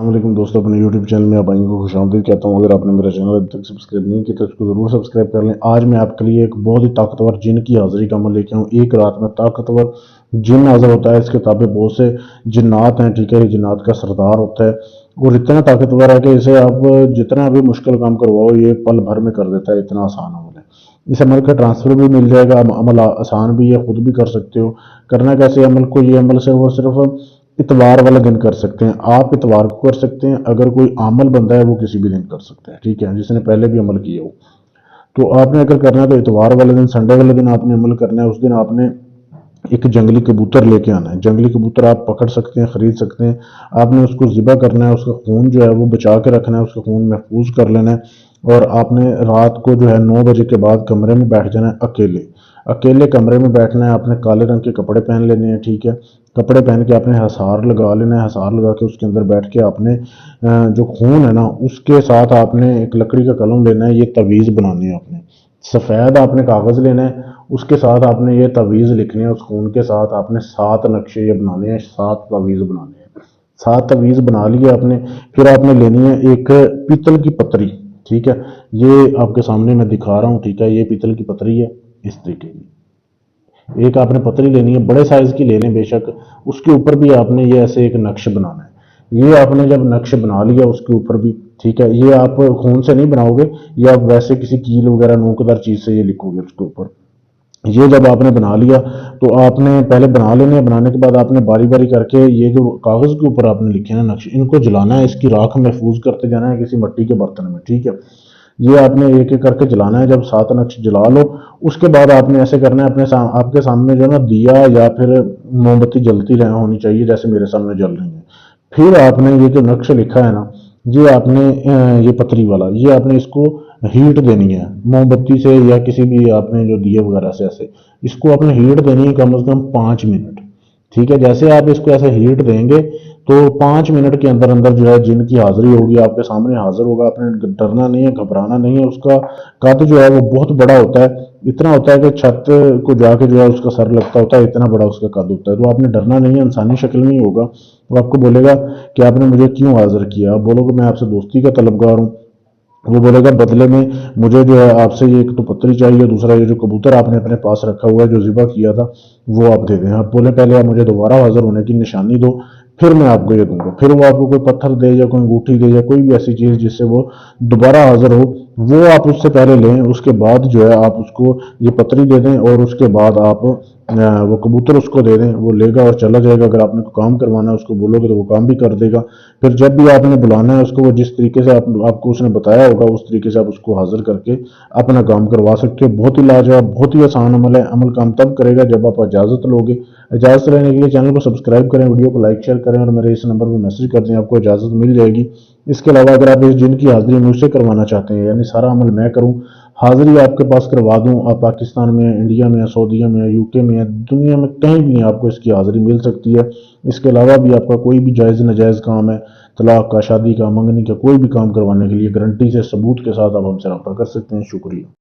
السلام علیکم دوستو، اپنے یوٹیوب چینل میں آپ آئیں کو خوش آمدید کہتا ہوں۔ اگر آپ نے میرا چینل ابھی تک سبسکرائب نہیں کیا تو اس کو ضرور سبسکرائب کر لیں۔ آج میں آپ کے لیے ایک بہت ہی طاقتور جن کی حاضری کا عمل لے کے آؤں۔ ایک رات میں طاقتور جن حاضر ہوتا ہے، اس کتابیں بہت سے جنات ہیں، ٹھیک ہے، یہ جنات کا سردار ہوتا ہے اور اتنا طاقتور ہے کہ اسے آپ جتنا بھی مشکل کام کرواؤ یہ پل بھر میں کر دیتا ہے، اتنا آسان عمل ہے۔ اس عمل کا ٹرانسفر بھی مل جائے گا، عمل آسان بھی ہے، خود بھی کر سکتے ہو۔ کرنا کیسے عمل کو؟ یہ عمل صرف اتوار والا دن کر سکتے ہیں آپ، اتوار کو کر سکتے ہیں۔ اگر کوئی عامل بندہ ہے وہ کسی بھی دن کر سکتا ہے، ٹھیک ہے، جس نے پہلے بھی عمل کیا ہو۔ تو آپ نے اگر کرنا ہے تو اتوار والے دن، سنڈے والے دن آپ نے عمل کرنا ہے۔ اس دن آپ نے ایک جنگلی کبوتر لے کے آنا ہے۔ جنگلی کبوتر آپ پکڑ سکتے ہیں، خرید سکتے ہیں۔ آپ نے اس کو ذبح کرنا ہے، اس کا خون جو ہے وہ بچا کے رکھنا ہے، اس کا خون محفوظ کر لینا ہے۔ اور آپ نے رات کو جو ہے 9 بجے کے بعد کمرے میں بیٹھ جانا ہے، اکیلے کمرے میں بیٹھنا ہے۔ آپ نے کالے رنگ کے کپڑے پہن لینے ہیں، ٹھیک ہے۔ کپڑے پہن کے آپ نے حصار لگا لینا ہے، حصار لگا کے اس کے اندر بیٹھ کے آپ نے جو خون ہے نا اس کے ساتھ آپ نے ایک لکڑی کا قلم لینا ہے، یہ تعویذ بنانی ہے۔ آپ نے سفید آپ نے کاغذ لینا ہے، اس کے ساتھ آپ نے یہ تعویذ لکھنی ہے۔ اس خون کے ساتھ آپ نے 7 نقشے یہ بنانے ہیں، 7 تعویذ بنانے ہیں۔ 7 تعویذ بنا لیے آپ نے، پھر آپ نے لینی ہے ایک پیتل کی پتری، ٹھیک ہے۔ یہ آپ کے سامنے میں دکھا رہا ہوں، ٹھیک ہے، یہ پیتل کی پتری ہے اس طریقے کی۔ ایک آپ نے پتری لینی ہے، بڑے سائز کی لے لیں بے شک۔ اس کے اوپر بھی آپ نے یہ ایسے ایک نقش بنانا ہے۔ یہ آپ نے جب نقش بنا لیا اس کے اوپر بھی، ٹھیک ہے، یہ آپ خون سے نہیں بناؤ گے، یہ آپ ویسے کسی کیل وغیرہ نوکدار چیز سے یہ لکھو گے اس کے اوپر۔ یہ جب آپ نے بنا لیا تو آپ نے پہلے بنا لینے ہیں۔ بنانے کے بعد آپ نے باری باری کر کے یہ جو کاغذ کے اوپر آپ نے لکھے ہیں نقش، ان کو جلانا ہے، اس کی راکھ محفوظ کرتے جانا ہے کسی مٹی کے برتن میں، ٹھیک ہے۔ یہ آپ نے ایک ایک کر کے جلانا ہے۔ جب 7 نقش جلا لو اس کے بعد آپ نے ایسے کرنا ہے، آپ کے سامنے جو ہے نا دیا یا پھر موم بتی جلتی ہونی چاہیے، جیسے میرے سامنے جل رہی ہیں۔ پھر آپ نے یہ جو نقش لکھا ہے نا، یہ آپ نے یہ پتری والا، یہ آپ نے اس کو ہیٹ دینی ہے موم بتی سے یا کسی بھی آپ نے جو دیے وغیرہ سے، ایسے اس کو آپ نے ہیٹ دینی ہے کم از کم 5 منٹ، ٹھیک ہے۔ جیسے آپ اس کو ایسے ہیٹ دیں گے تو 5 منٹ کے اندر اندر جو ہے جن کی حاضری ہوگی، آپ کے سامنے حاضر ہوگا۔ آپ نے ڈرنا نہیں ہے، گھبرانا نہیں ہے۔ اس کا قد جو ہے وہ بہت بڑا ہوتا ہے، اتنا ہوتا ہے کہ چھت کو جا کے جو ہے اس کا سر لگتا ہوتا ہے، اتنا بڑا اس کا قد ہوتا ہے۔ تو آپ نے ڈرنا نہیں ہے، انسانی شکل میں ہی ہوگا۔ وہ آپ کو بولے گا کہ آپ نے مجھے کیوں حاضر کیا؟ آپ بولو گے میں آپ سے دوستی کا طلبگار ہوں۔ وہ بولے گا بدلے میں مجھے جو ہے آپ سے یہ ایک تو پتری چاہیے، دوسرا یہ جو کبوتر آپ نے اپنے پاس رکھا ہوا ہے جو ذبح کیا تھا وہ آپ دے دیں۔ آپ بولیں پہلے آپ مجھے دوبارہ حاضر ہونے کی نشانی دو، پھر میں آپ کو یہ دوں گا۔ پھر وہ آپ کو کوئی پتھر دے یا کوئی انگوٹھی دے یا کوئی بھی ایسی چیز جس سے وہ دوبارہ حاضر ہو، وہ آپ اس سے پہلے لیں۔ اس کے بعد جو ہے آپ اس کو یہ پتری دے دیں اور اس کے بعد آپ وہ کبوتر اس کو دے دیں، وہ لے گا اور چلا جائے گا۔ اگر آپ نے کوئی کام کروانا ہے اس کو بولو گے تو وہ کام بھی کر دے گا۔ پھر جب بھی آپ نے بلانا ہے اس کو، وہ جس طریقے سے آپ کو اس نے بتایا ہوگا اس طریقے سے آپ اس کو حاضر کر کے اپنا کام کروا سکتے ہو۔ بہت ہی لاجواب، بہت ہی آسان عمل ہے۔ عمل کام تب کرے گا جب آپ اجازت لو گے۔ اجازت لینے کے لیے چینل کو سبسکرائب کریں، ویڈیو کو لائک شیئر کریں اور میرے اس نمبر پہ میسج کر دیں، آپ کو اجازت مل جائے گی۔ اس کے علاوہ اگر آپ اس جن کی حاضری مجھ سے کروانا چاہتے ہیں، یعنی سارا عمل میں کروں، حاضری آپ کے پاس کروا دوں، آپ پاکستان میں، انڈیا میں، سعودیہ میں، UK میں، دنیا میں کہیں بھی آپ کو اس کی حاضری مل سکتی ہے۔ اس کے علاوہ بھی آپ کا کوئی بھی جائز ناجائز کام ہے، طلاق کا، شادی کا، منگنی کا، کوئی بھی کام کروانے کے لیے گارنٹی سے ثبوت کے ساتھ آپ ہم سے رابطہ کر سکتے ہیں۔ شکریہ۔